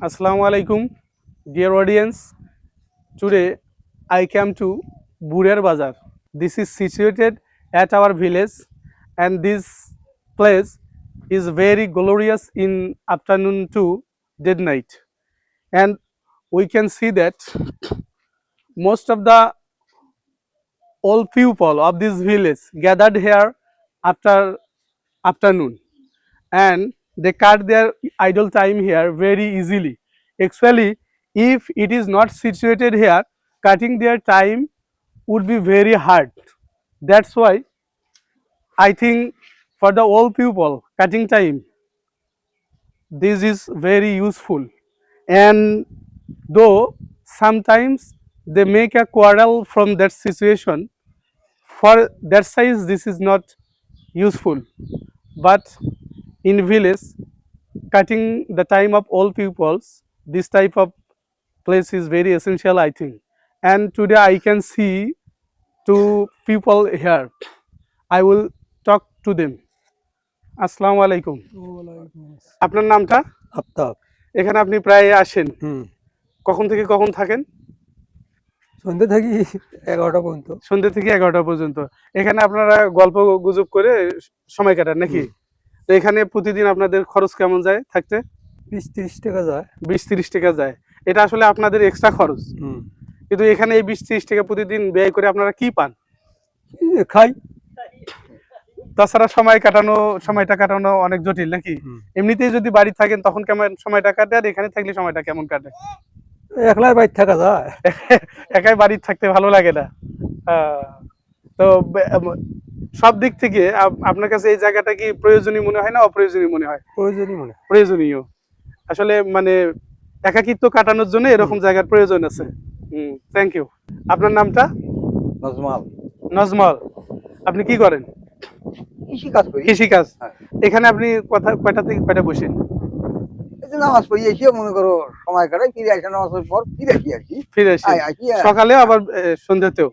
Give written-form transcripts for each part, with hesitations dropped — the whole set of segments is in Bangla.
Assalamu alaikum, dear audience. Today I came to Burer Bazar. This is situated at our village, and this place is very glorious in afternoon to dead night. And we can see that most of the old people of this village gathered here after afternoon, and they cut their idle time here very easily. Actually, if it is not situated here, cutting their time would be very hard. That's why I think for the old people, cutting time, this is very useful. And though sometimes they make a quarrel from that situation, for that size this is not useful. But in village, cutting the time of old pupils, this type of place is very essential, I think. And today I can see two people here. I will talk to them. আসসালামু আলাইকুম। আপনার নামটা? আফতাব। এখানে আপনি প্রায় আসেন। হুম। কখন থেকে কখন থাকেন? সন্ধ্যে থাকি 11টা পর্যন্ত। সন্ধ্যে থেকে 11টা পর্যন্ত। এখানে আপনারা গল্প গুজব করে সময় কাটান নাকি? তো এখানে প্রতিদিন আপনাদের খরচ কেমন যায় থাকতে? 20-30 টাকা যায়। 20-30 টাকা যায়। এটা আসলে আপনাদের এক্সট্রা খরচ। কিন্তু এখানে এই 20-30 টাকা প্রতিদিন ব্যয় করে আপনারা কি পান? খাই। তাছাড়া সময়টা কাটানো অনেক জটিল নাকি? এমনিতেই যদি বাড়ি থাকেন তখন কেমন সময়টা কাটে, আর এখানে থাকলে সময়টা কেমন কাটে? একলাই বাড়ি থাকা যায়। একাই বাড়ি থাকতে ভালো লাগে না। তো সব দিক থেকে আপনার কাছে এই জায়গাটা কি প্রয়োজনীয় মনে হয় না অপ্রয়োজনীয় মনে হয়? প্রয়োজনীয়। আসলে মানে একাকিত্ব কাটানোর জন্য এরকম জায়গার প্রয়োজন আছে। Thank you. আপনার নামটা? নজমাল। আপনি কি করেন? কৃষিকাজ। এখানে আপনি কয়টা থেকে কয়টা বসেন? নামাজ পড়ি এসে মনে করো সময় কাটাই, ফিরে আসে নামাজের পর ফিরে আসি সকালে আবার সন্ধ্যাতেও।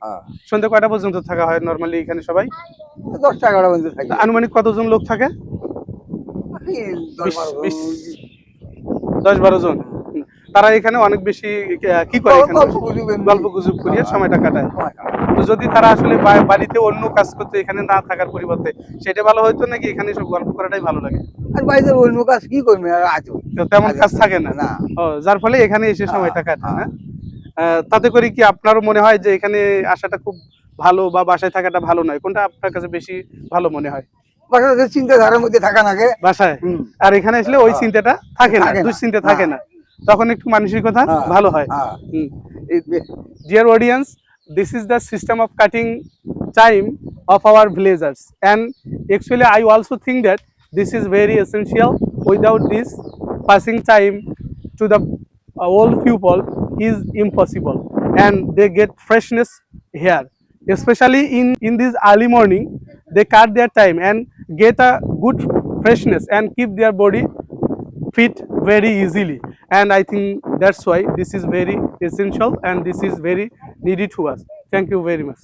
সন্ধ্যা কয়টা পর্যন্ত থাকা হয় নরমালি এখানে সবাই? 10-11 পর্যন্ত থাকি। আনুমানিক কতজন লোক থাকে? 10-12 জন। তারা এখানে অনেক বেশি কি করে? গল্প গুজব করিয়া সময়টা কাটায়। তো যদি তারা আসলে বাড়িতে অন্য কাজ করতে এখানে না থাকার পরিবর্তে সেটা ভালো হইতো নাকি এখানে সব গল্প করাটাই ভালো লাগে? আর বাড়িতে অন্য কাজ কি করবে? তেমন কাজ থাকে না। যার ফলে এখানে এসে সময়টা কাটায় না। তাতে করে কি আপনারও মনে হয় যে এখানে আসাটা খুব ভালো বা বাসায় থাকাটা ভালো নয়? কোনটা আপনার কাছে বেশি ভালো মনে হয়? বাসায় চিন্তাধারার মধ্যে থাকা লাগে বাসায়, আর এখানে আসলে ওই চিন্তাটা থাকে না, দুশ্চিন্তা থাকে না, তখন একটু মানসিকতা ভালো হয়। Dear audience, this is the system of cutting time of our villagers, and actually I also think that this is very essential. Without this, passing time to the old people is impossible, and they get freshness here, especially in this early morning. They cut their time and get a good freshness and keep their body fit very easily, and I think that's why this is very essential and this is very needed to us. Thank you very much.